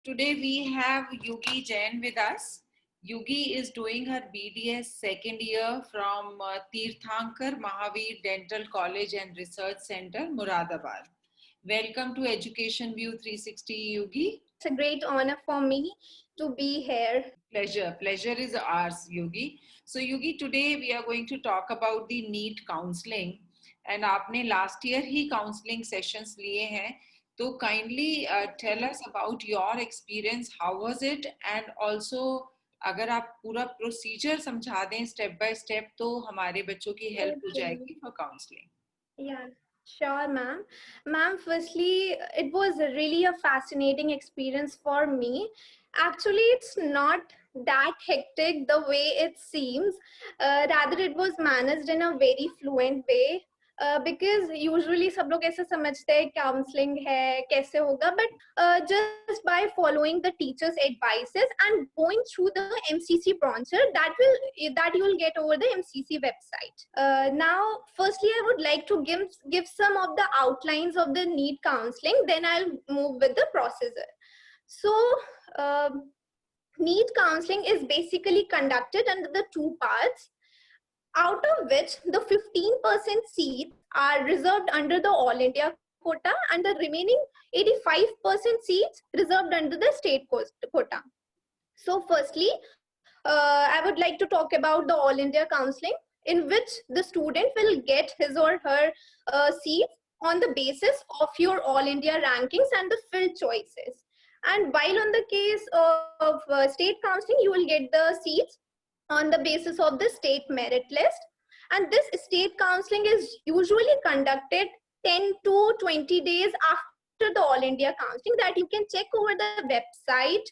Today we have Yugi Jain with us. Yugi is doing her BDS second year from Tirthankar Mahavir Dental College and Research Center, Muradabad. Welcome to Education View 360, Yugi. It's a great honor for me to be here. Pleasure is ours, Yugi. So Yugi, today we are going to talk about the NEET counseling. And आपने last year ही counseling sessions लिए हैं. तो kindly tell us about your experience. How was it? And also अगर आप पूरा procedure समझा दें step by step तो हमारे बच्चों की help हो जाएगी for counseling. Yeah, sure, ma'am. Ma'am, firstly, it was really a fascinating experience for me. Actually, it's not that hectic the way it seems. Rather, it was managed in a very fluent way. Because usually सब लोग ऐसे समझते हैं counseling है कैसे होगा, but just by following the teachers' advices and going through the MCC brochure that you will get over the MCC website. Now, firstly, I would like to give some of the outlines of the NEET counseling. Then I'll move with the procedure. So. NEET counseling is basically conducted under the two parts, out of which the 15% seats are reserved under the All India quota and the remaining 85% seats reserved under the state quota. So firstly, I would like to talk about the All India counseling, in which the student will get his or her seats on the basis of your All India rankings and the filled choices. And while on the case of state counseling, you will get the seats on the basis of the state merit list. And this state counseling is usually conducted 10 to 20 days after the All India counseling, that you can check over the website,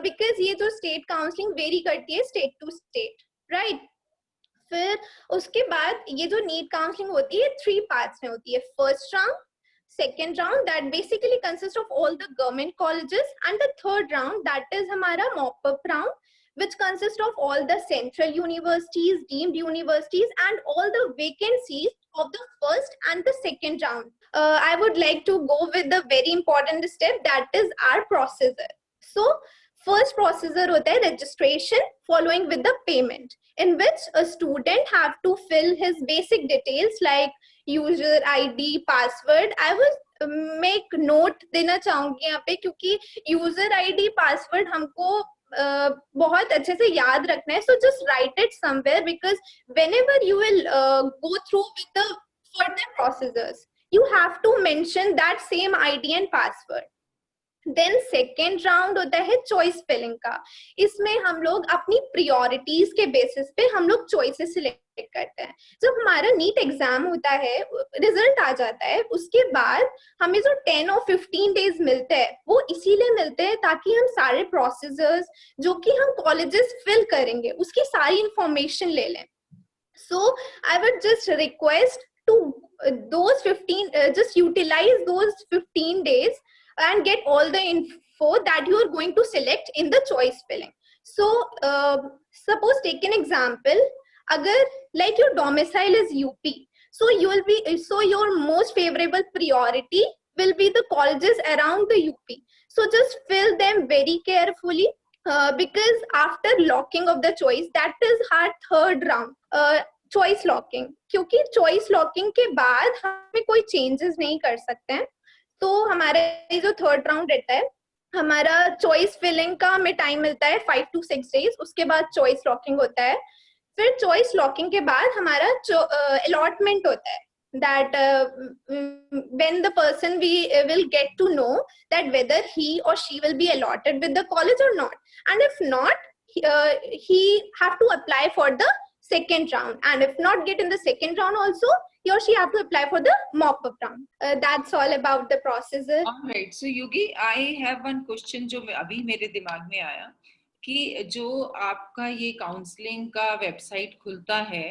because ये जो state counseling vary करती है state to state, right? फिर उसके बाद ये जो NEET counseling होती है 3 parts में होती है. First round, second round that basically consists of all the government colleges, and the third round that is हमारा mop-up round, which consists of all the central universities, deemed universities, and all the vacancies of the first and the second round. I would like to go with the very important step, that is our procedure. So, first procedure होता है registration, following with the payment, in which a student have to fill his basic details like user ID, password. I will make note देना चाहूंगी यहाँ पे, क्योंकि user ID, password हमको बहुत अच्छे से याद रखना है. So just write it somewhere, because whenever you will go through with the further procedures, you have to mention that same ID and password. Then second round होता है चॉइस फिलिंग का. इसमें हम लोग अपनी प्रियोरिटीज के बेसिस पे हम लोग चॉइसेस सिलेक्ट करते हैं. जब हमारा नीट एग्जाम होता है, रिजल्ट आ जाता है, उसके बाद हमें जो 10 और 15 डेज मिलते हैं वो इसीलिए मिलते हैं ताकि हम सारे प्रोसीजर्स जो कि हम कॉलेजेस फिल करेंगे उसकी सारी इंफॉर्मेशन ले लें. So I would just request to those 15 just utilize those 15 days and get all the info that you are going to select in the choice filling. So suppose take an example, agar like your domicile is UP, so your most favorable priority will be the colleges around the UP. So just fill them very carefully, because after locking of the choice, that is our third round, choice locking. क्योंकि choice locking के बाद हमें कोई changes नहीं कर सकते हैं. तो हमारे जो थर्ड राउंड रहता है, हमारा चॉइस फिलिंग का हमें टाइम मिलता है 5 to 6 डेज. उसके बाद चॉइस लॉकिंग होता है. फिर चॉइस लॉकिंग के बाद हमारा अलॉटमेंट होता है, that when the person will get to know that whether he or she will be allotted with the college or not, and if not, he have to apply for the second round, and if not get in the second round also, he or she have to apply for the mop-up round. That's all about the procedure. All right, so Yugi, I have one question जो अभी मेरे दिमाग में आया कि जो आपका ये काउंसलिंग का वेबसाइट खुलता है,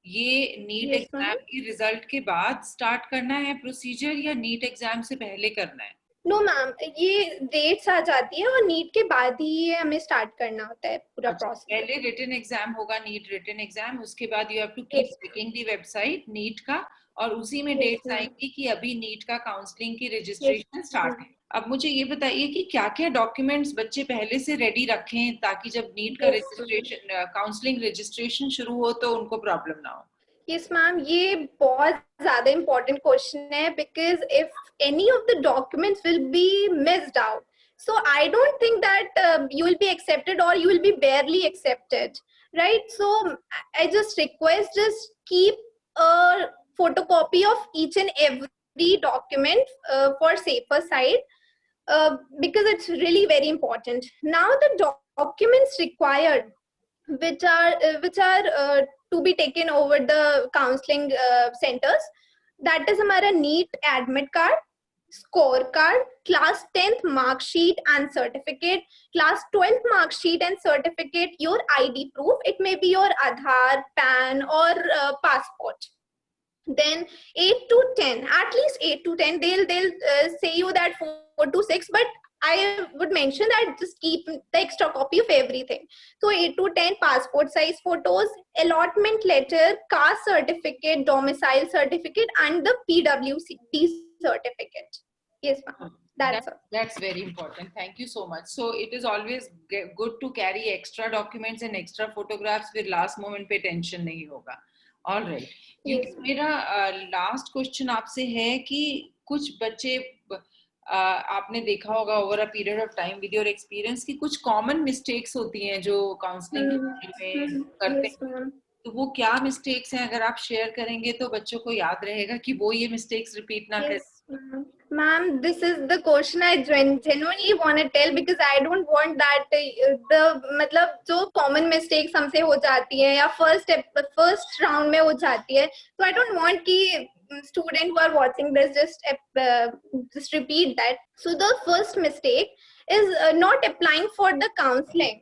ये नीट एग्जाम के रिजल्ट के बाद स्टार्ट करना है प्रोसीजर या नीट एग्जाम से पहले करना है? नो मैम, ये डेट्स आ जाती है और नीट के बाद ही ये हमें स्टार्ट करना होता है पूरा प्रोसेस. पहले रिटन एग्जाम होगा, नीट रिटन एग्जाम, उसके बाद you have to keep checking the website NEET का, और उसी में डेट्स आएंगी कि अभी नीट का काउंसलिंग की रजिस्ट्रेशन स्टार्ट है. अब मुझे ये बताइए कि क्या क्या डॉक्यूमेंट्स बच्चे पहले से रेडी रखें ताकि जब नीट का Yes, रजिस्ट्रेशन काउंसलिंग रजिस्ट्रेशन शुरू हो तो उनको प्रॉब्लम ना हो. yes, ma'am. ये बहुत ज़्यादा important question है because if any of the documents will be missed out, so I don't think that you will be accepted or you will be barely accepted, right? So I just request just keep a photocopy of each and every document for safer side because it's really very important. Now the documents required which are to be taken over the counseling centers, that is हमारा NEET admit card, scorecard, class 10th mark sheet and certificate, class 12th mark sheet and certificate, your ID proof, it may be your Aadhaar, PAN or passport. Then 8 to 10, at least 8 to 10, they'll say you that 4 to 6, but I would mention that just keep the extra copy of everything. So 8 to 10 passport size photos, allotment letter, caste certificate, domicile certificate and the PWD certificate. Yes, ma'am. That's all. That's very important. Thank you so much. So it is always good to carry extra documents and extra photographs. फिर last moment पे tension नहीं होगा. All right. Yes, क्योंकि मेरा last question आपसे है कि कुछ बच्चे आपने देखा होगा over a period of time with your experience कि कुछ common mistakes होती हैं जो counseling में करते yes, हैं. ma'am. तो वो क्या mistakes हैं अगर आप share करेंगे तो बच्चों को याद रहेगा कि वो ये mistakes repeat ना करें. Yes, ma'am, this is the question I genuinely want to tell because I don't want that the मतलब जो common mistakes हमसे हो जाती है या first round में हो जाती है, so I don't want कि student who are watching this just repeat that. So the first mistake is not applying for the counseling.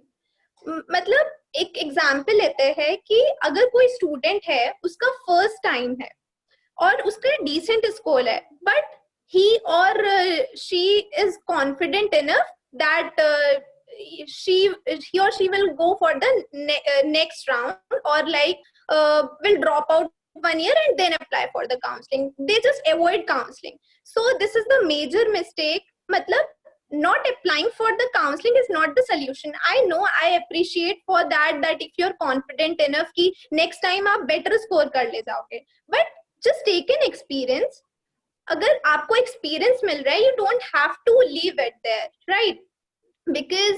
मतलब एक एग्जाम्पल लेते हैं कि अगर कोई स्टूडेंट है उसका फर्स्ट टाइम है और उसका डिसेंट स्कोर है but he or she is confident enough that he or she will go for the next round or like will drop out 1 year and then apply for the counseling. They just avoid counseling. So this is the major mistake. Matlab not applying for the counseling is not the solution. I know, I appreciate for that if you're confident enough कि next time आप better score कर ले जाओगे, but just take an experience. अगर आपको experience मिल रहा है, you don't have to leave it there, right? Because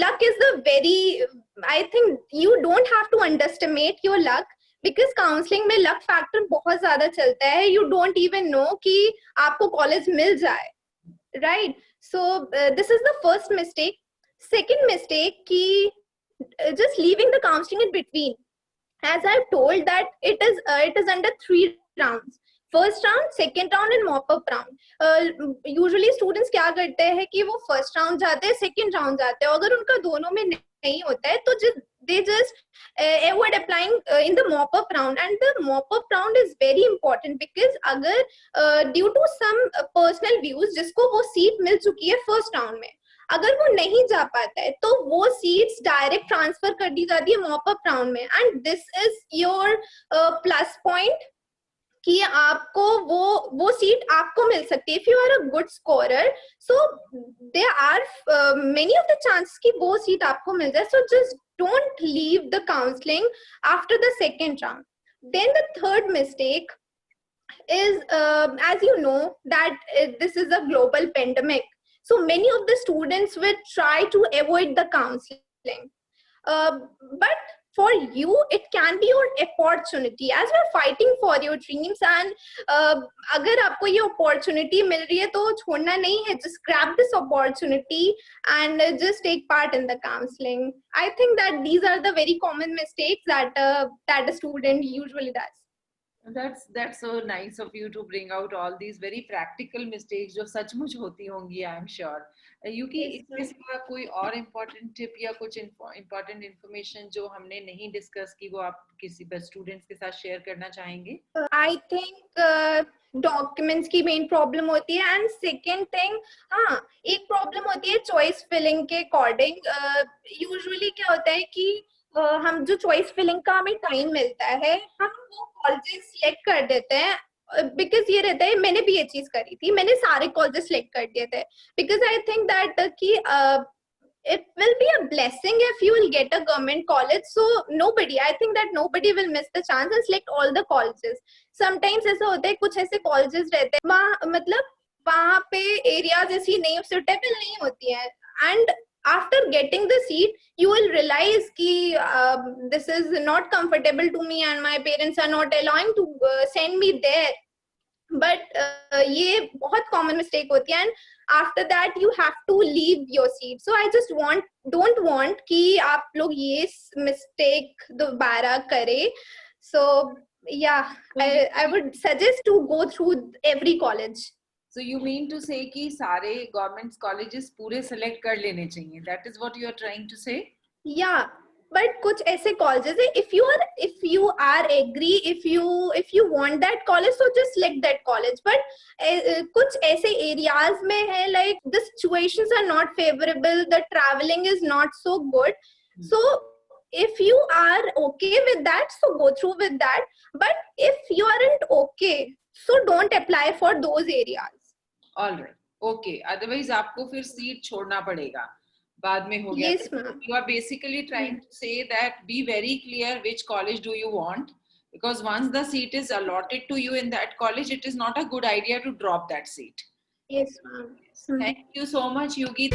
luck is the very, I think you don't have to underestimate your luck because counseling में luck factor बहुत ज़्यादा चलता है. You don't even know कि आपको college मिल जाए, right? So this is the first mistake. Second mistake कि just leaving the counseling in between. As I've told that it is under 3 rounds. First round, second round and mop up round. Usually students क्या करते हैं कि वो first round जाते हैं, second round जाते हैं. अगर उनका दोनों में नहीं होता है तो they just avoid applying in the mop up round. And the mop up round is very important because अगर due to some personal views जिसको वो सीट मिल चुकी है फर्स्ट राउंड में, अगर वो नहीं जा पाता है तो वो सीट्स डायरेक्ट ट्रांसफर कर दी जाती है मॉप अप राउंड में. And this is your plus point कि आपको वो सीट आपको मिल सकती है if you are a good scorer. So there are many of the chances कि वो सीट आपको मिल जाए. So just don't leave the counselling after the second round. Then the third mistake is as you know that this is a global pandemic, so many of the students will try to avoid the counseling, but for you it can be your opportunity as you're fighting for your dreams. And अगर आपको ये opportunity मिल रही है तो छोड़ना नहीं है. Just grab this opportunity and just take part in the counseling. I think that these are the very common mistakes that a student usually does. That's so nice of you to bring out all these very practical mistakes जो सचमुच होती होंगी, I am sure. Yuki, इसके सिवा कोई और important tip या कुछ important information जो हमने नहीं discuss की वो आप किसी students के साथ share करना चाहेंगे? I think documents की main problem होती है. And second thing, हाँ, एक problem होती है choice filling के according. Usually क्या होता है कि हम जो choice filling का हमें time मिलता है, हम वो colleges select कर देते हैं बिकॉज ये रहता है, मैंने भी ये चीज करी थी, मैंने सारे कॉलेजेस सिलेक्ट कर दिए थे बिकॉज आई थिंक दैट कि it will be a blessing if you will get a government college. So nobody, I think that nobody will miss the chance and select all the colleges. Sometimes ऐसा होता है, कुछ ऐसे colleges रहते हैं वहाँ मतलब वहाँ पे areas ऐसी नहीं suitable नहीं होती है, and after getting the seat you will realize कि this is not comfortable to me and my parents are not allowing to send me there. But ये बहुत common mistake होती है, and after that you have to leave your seat. So I just don't want कि आप लोग ये mistake दोबारा करें. So yeah, I would suggest to go through every college. So you mean to say कि सारे government colleges पूरे select कर लेने चाहिए? That is what you are trying to say? Yeah, but कुछ ऐसे colleges है, if you are agree, if you want that college, so just select that college. But कुछ ऐसे areas में है like the situations are not favorable, the traveling is not so good. So if you are okay with that, so go through with that. But if you aren't okay, so don't apply for those areas. All right, okay. Otherwise आपको फिर seat छोड़ना पड़ेगा. बाद में हो गया. Yes, ma'am. You are basically trying to say that be very clear which college do you want, because once the seat is allotted to you in that college, it is not a good idea to drop that seat. Yes, ma'am. Thank you so much, Yugi.